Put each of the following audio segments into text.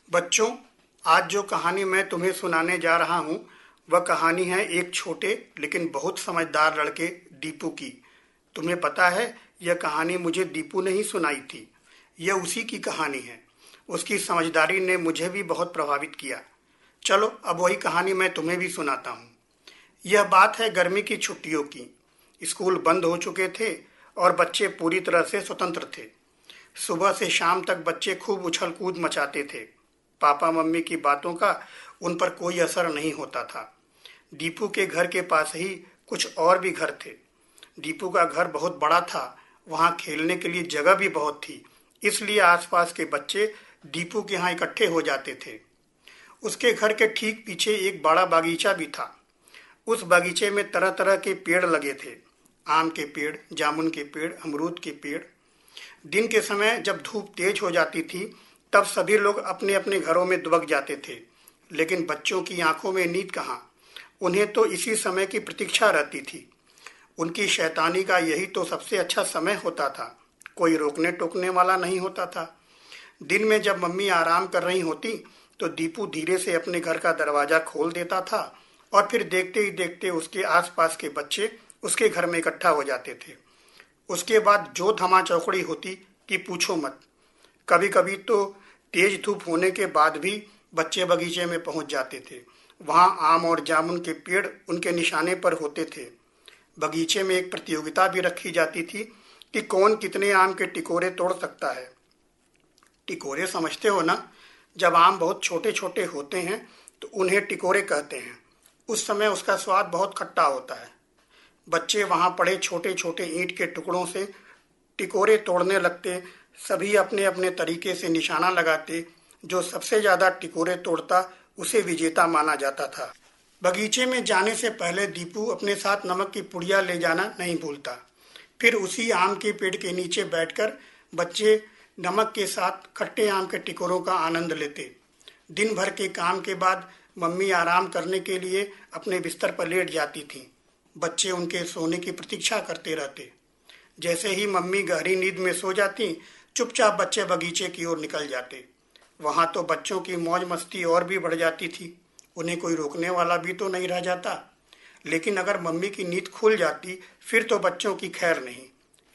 बच्चों, आज जो कहानी मैं तुम्हें सुनाने जा रहा हूँ वह कहानी है एक छोटे लेकिन बहुत समझदार लड़के दीपू की। तुम्हें पता है, यह कहानी मुझे दीपू ने ही सुनाई थी। यह उसी की कहानी है। उसकी समझदारी ने मुझे भी बहुत प्रभावित किया। चलो अब वही कहानी मैं तुम्हें भी सुनाता हूँ। यह बात है गर्मी की छुट्टियों की। स्कूल बंद हो चुके थे और बच्चे पूरी तरह से स्वतंत्र थे। सुबह से शाम तक बच्चे खूब उछल कूद मचाते थे। पापा मम्मी की बातों का उन पर कोई असर नहीं होता था। दीपू के घर के पास ही कुछ और भी घर थे। दीपू का घर बहुत बड़ा था। वहाँ खेलने के लिए जगह भी बहुत थी, इसलिए आसपास के बच्चे दीपू के यहाँ इकट्ठे हो जाते थे। उसके घर के ठीक पीछे एक बड़ा बागीचा भी था। उस बगीचे में तरह तरह के पेड़ लगे थे। आम के पेड़, जामुन के पेड़, अमरूद के पेड़। दिन के समय जब धूप तेज हो जाती थी तब सभी लोग अपने अपने घरों में दुबक जाते थे। लेकिन बच्चों की आंखों में नींद कहाँ। उन्हें तो इसी समय की प्रतीक्षा रहती थी। उनकी शैतानी का यही तो सबसे अच्छा समय होता था। कोई रोकने टोकने वाला नहीं होता था। दिन में जब मम्मी आराम कर रही होती तो दीपू धीरे से अपने घर का दरवाजा खोल देता था और फिर देखते ही देखते उसके आसपास के बच्चे उसके घर में इकट्ठा हो जाते थे। उसके बाद जो धमा चौकड़ी होती कि पूछो मत। कभी कभी तो तेज धूप होने के बाद भी बच्चे बगीचे में पहुंच जाते थे। वहां आम और जामुन के पेड़ उनके निशाने पर होते थे। बगीचे में एक प्रतियोगिता भी रखी जाती थी कि कौन कितने आम के टिकोरे तोड़ सकता है। टिकोरे समझते हो ना? जब आम बहुत छोटे छोटे होते हैं तो उन्हें टिकोरे कहते हैं। उस समय उसका स्वाद बहुत खट्टा होता है। बच्चे वहां पड़े छोटे छोटे ईंट के टुकड़ों से टिकोरे तोड़ने लगते। सभी अपने अपने तरीके से निशाना लगाते। जो सबसे ज्यादा टिकोरे तोड़ता उसे विजेता माना जाता था। बगीचे में जाने से पहले दीपू अपने साथ नमक की पुड़िया ले जाना नहीं भूलता। फिर उसी आम के पेड़ के नीचे बैठकर बच्चे नमक के साथ खट्टे आम के टिकोरों का आनंद लेते। दिन भर के काम के बाद मम्मी आराम करने के लिए अपने बिस्तर पर लेट जाती थी। बच्चे उनके सोने की प्रतीक्षा करते रहते। जैसे ही मम्मी गहरी नींद में सो जाती, चुपचाप बच्चे बगीचे की ओर निकल जाते। वहां तो बच्चों की मौज मस्ती और भी बढ़ जाती थी। उन्हें कोई रोकने वाला भी तो नहीं रह जाता। लेकिन अगर मम्मी की नींद खुल जाती फिर तो बच्चों की खैर नहीं।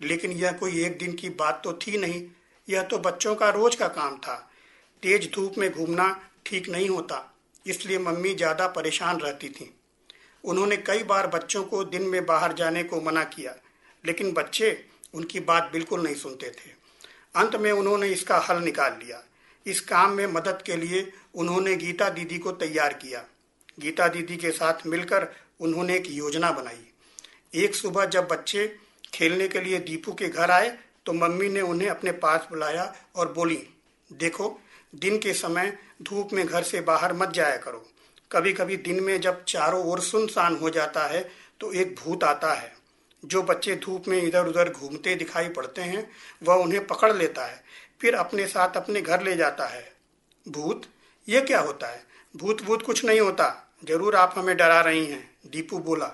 लेकिन यह कोई एक दिन की बात तो थी नहीं। यह तो बच्चों का रोज का काम था। तेज धूप में घूमना ठीक नहीं होता, इसलिए मम्मी ज्यादा परेशान रहती थी। उन्होंने कई बार बच्चों को दिन में बाहर जाने को मना किया, लेकिन बच्चे उनकी बात बिल्कुल नहीं सुनते थे। अंत में उन्होंने इसका हल निकाल लिया। इस काम में मदद के लिए उन्होंने गीता दीदी को तैयार किया। गीता दीदी के साथ मिलकर उन्होंने एक योजना बनाई। एक सुबह जब बच्चे खेलने के लिए दीपू के घर आए तो मम्मी ने उन्हें अपने पास बुलाया और बोली, देखो, दिन के समय धूप में घर से बाहर मत जाया करो। कभी कभी दिन में जब चारों ओर सुनसान हो जाता है तो एक भूत आता है। जो बच्चे धूप में इधर उधर घूमते दिखाई पड़ते हैं वह उन्हें पकड़ लेता है, फिर अपने साथ अपने घर ले जाता है। भूत? ये क्या होता है? भूत भूत कुछ नहीं होता। जरूर आप हमें डरा रही हैं, दीपू बोला।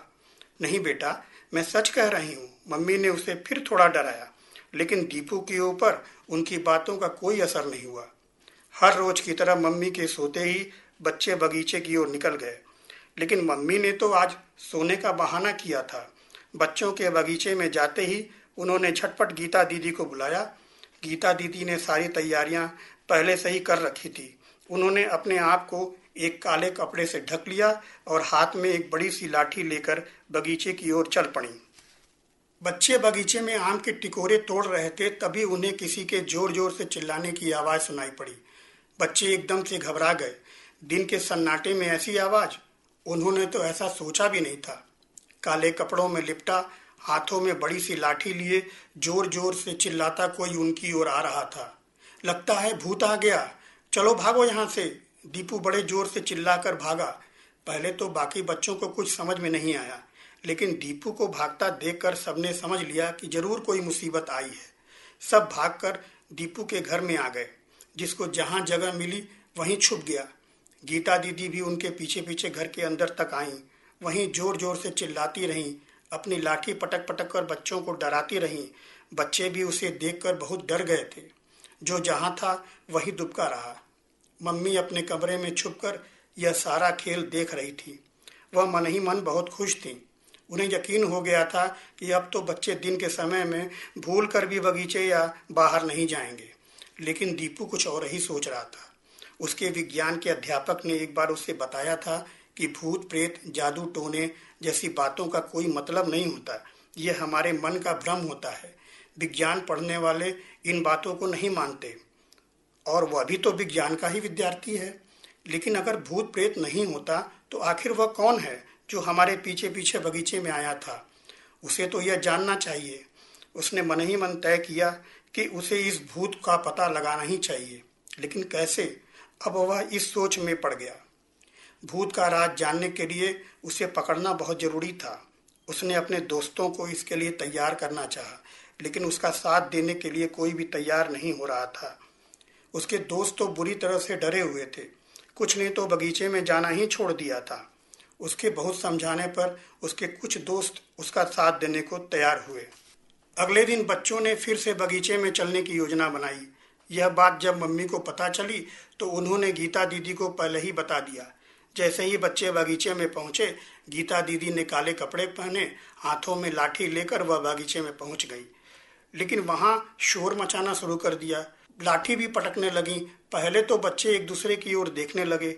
नहीं बेटा, मैं सच कह रही हूँ। मम्मी ने उसे फिर थोड़ा डराया, लेकिन दीपू के ऊपर उनकी बातों का कोई असर नहीं हुआ। हर रोज की तरह मम्मी के सोते ही बच्चे बगीचे की ओर निकल गए। लेकिन मम्मी ने तो आज सोने का बहाना किया था। बच्चों के बगीचे में जाते ही उन्होंने झटपट गीता दीदी को बुलाया। गीता दीदी ने सारी तैयारियां पहले से ही कर रखी थी। उन्होंने अपने आप को एक काले कपड़े से ढक लिया और हाथ में एक बड़ी सी लाठी लेकर बगीचे की ओर चल पड़ी। बच्चे बगीचे में आम के टिकोरे तोड़ रहे थे, तभी उन्हें किसी के जोर जोर से चिल्लाने की आवाज सुनाई पड़ी। बच्चे एकदम से घबरा गए। दिन के सन्नाटे में ऐसी आवाज, उन्होंने तो ऐसा सोचा भी नहीं था। काले कपड़ों में लिपटा, हाथों में बड़ी सी लाठी लिए जोर जोर से चिल्लाता कोई उनकी ओर आ रहा था। लगता है भूत आ गया, चलो भागो यहाँ से। दीपू बड़े जोर से चिल्लाकर भागा। पहले तो बाकी बच्चों को कुछ समझ में नहीं आया, लेकिन दीपू को भागता देखकर सबने समझ लिया कि जरूर कोई मुसीबत आई है। सब भागकर दीपू के घर में आ गए। जिसको जहां जगह मिली वहीं छुप गया। गीता दीदी भी उनके पीछे पीछे घर के अंदर तक आईं। वहीं जोर जोर से चिल्लाती रहीं, अपनी लाठी पटक पटक कर बच्चों को डराती रहीं। बच्चे भी उसे देखकर बहुत डर गए थे। जो जहां था वहीं दुबका रहा। मम्मी अपने कमरे में छुपकर यह सारा खेल देख रही थी। वह मन ही मन बहुत खुश थी। उन्हें यकीन हो गया था कि अब तो बच्चे दिन के समय में भूल कर भी बगीचे या बाहर नहीं जाएंगे। लेकिन दीपू कुछ और ही सोच रहा था। उसके विज्ञान के अध्यापक ने एक बार उसे बताया था कि भूत प्रेत जादू टोने जैसी बातों का कोई मतलब नहीं होता, यह हमारे मन का भ्रम होता है। विज्ञान पढ़ने वाले इन बातों को नहीं मानते और वह भी तो विज्ञान का ही विद्यार्थी है। लेकिन अगर भूत प्रेत नहीं होता तो आखिर वह कौन है जो हमारे पीछे पीछे बगीचे में आया था? उसे तो यह जानना चाहिए। उसने मन ही मन तय किया कि उसे इस भूत का पता लगाना ही चाहिए। लेकिन कैसे? अब वह इस सोच में पड़ गया। भूत का राज जानने के लिए उसे पकड़ना बहुत जरूरी था। उसने अपने दोस्तों को इसके लिए तैयार करना चाहा, लेकिन उसका साथ देने के लिए कोई भी तैयार नहीं हो रहा था। उसके दोस्त तो बुरी तरह से डरे हुए थे। कुछ ने तो बगीचे में जाना ही छोड़ दिया था। उसके बहुत समझाने पर उसके कुछ दोस्त उसका साथ देने को तैयार हुए। अगले दिन बच्चों ने फिर से बगीचे में चलने की योजना बनाई। यह बात जब मम्मी को पता चली तो उन्होंने गीता दीदी को पहले ही बता दिया। जैसे ही बच्चे बगीचे में पहुंचे, गीता दीदी ने काले कपड़े पहने, हाथों में लाठी लेकर वह बगीचे में पहुंच गई। लेकिन वहां शोर मचाना शुरू कर दिया। लाठी भी पटकने लगी। पहले तो बच्चे एक दूसरे की ओर देखने लगे,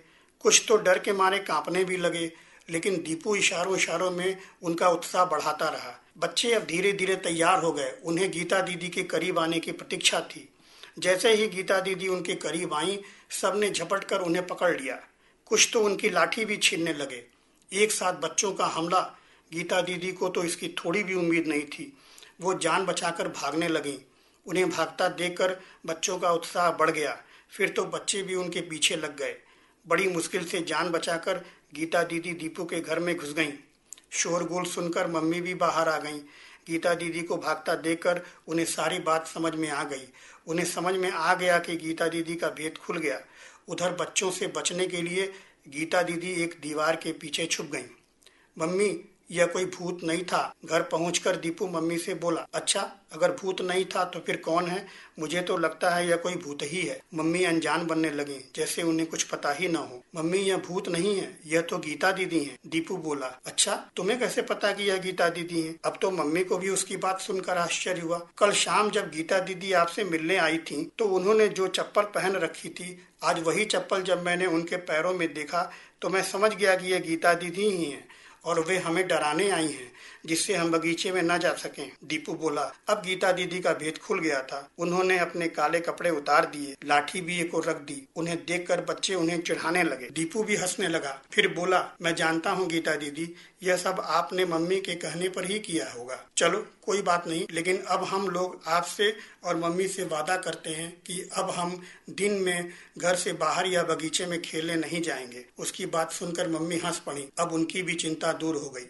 कुछ तो डर के मारे कांपने भी लगे। लेकिन दीपू इशारों इशारों में उनका उत्साह बढ़ाता रहा। बच्चे अब धीरे धीरे तैयार हो गए। उन्हें गीता दीदी के करीब आने की प्रतीक्षा थी। जैसे ही गीता दीदी उनके करीब आई, सबने झपट कर उन्हें पकड़ लिया। कुछ तो उनकी लाठी भी छीनने लगे। एक साथ बच्चों का हमला। गीता दीदी को तो इसकी थोड़ी भी उम्मीद नहीं थी। वो जान बचाकर भागने लगीं। उन्हें भागता देखकर बच्चों का उत्साह बढ़ गया। फिर तो बच्चे भी उनके पीछे लग गए। बड़ी मुश्किल से जान बचाकर गीता दीदी दीपू के घर में घुस गईं। शोरगुल सुनकर मम्मी भी बाहर आ गईं। गीता दीदी को भागता देखकर उन्हें सारी बात समझ में आ गई। उन्हें समझ में आ गया कि गीता दीदी का भेद खुल गया। उधर बच्चों से बचने के लिए गीता दीदी एक दीवार के पीछे छुप गईं। मम्मी, यह कोई भूत नहीं था। घर पहुंचकर दीपू मम्मी से बोला, अच्छा, अगर भूत नहीं था तो फिर कौन है? मुझे तो लगता है यह कोई भूत ही है। मम्मी अनजान बनने लगी, जैसे उन्हें कुछ पता ही न हो। मम्मी, यह भूत नहीं है, यह तो गीता दीदी है। दीपू बोला, अच्छा, तुम्हें कैसे पता कि यह गीता दीदी है? अब तो मम्मी को भी उसकी बात सुनकर आश्चर्य हुआ। कल शाम जब गीता दीदी आपसे मिलने आई थी तो उन्होंने जो चप्पल पहन रखी थी, आज वही चप्पल जब मैंने उनके पैरों में देखा तो मैं समझ गया कि यह गीता दीदी ही है और वे हमें डराने आई हैं, जिससे हम बगीचे में न जा सकें। दीपू बोला। अब गीता दीदी का भेद खुल गया था। उन्होंने अपने काले कपड़े उतार दिए, लाठी भी एक ओर रख दी। उन्हें देखकर बच्चे उन्हें चिढ़ाने लगे। दीपू भी हंसने लगा। फिर बोला, मैं जानता हूँ गीता दीदी, यह सब आपने मम्मी के कहने पर ही किया होगा। चलो कोई बात नहीं, लेकिन अब हम लोग आपसे और मम्मी से वादा करते हैं कि अब हम दिन में घर से बाहर या बगीचे में खेलने नहीं जाएंगे। उसकी बात सुनकर मम्मी हंस पड़ी। अब उनकी भी चिंता दूर हो गई।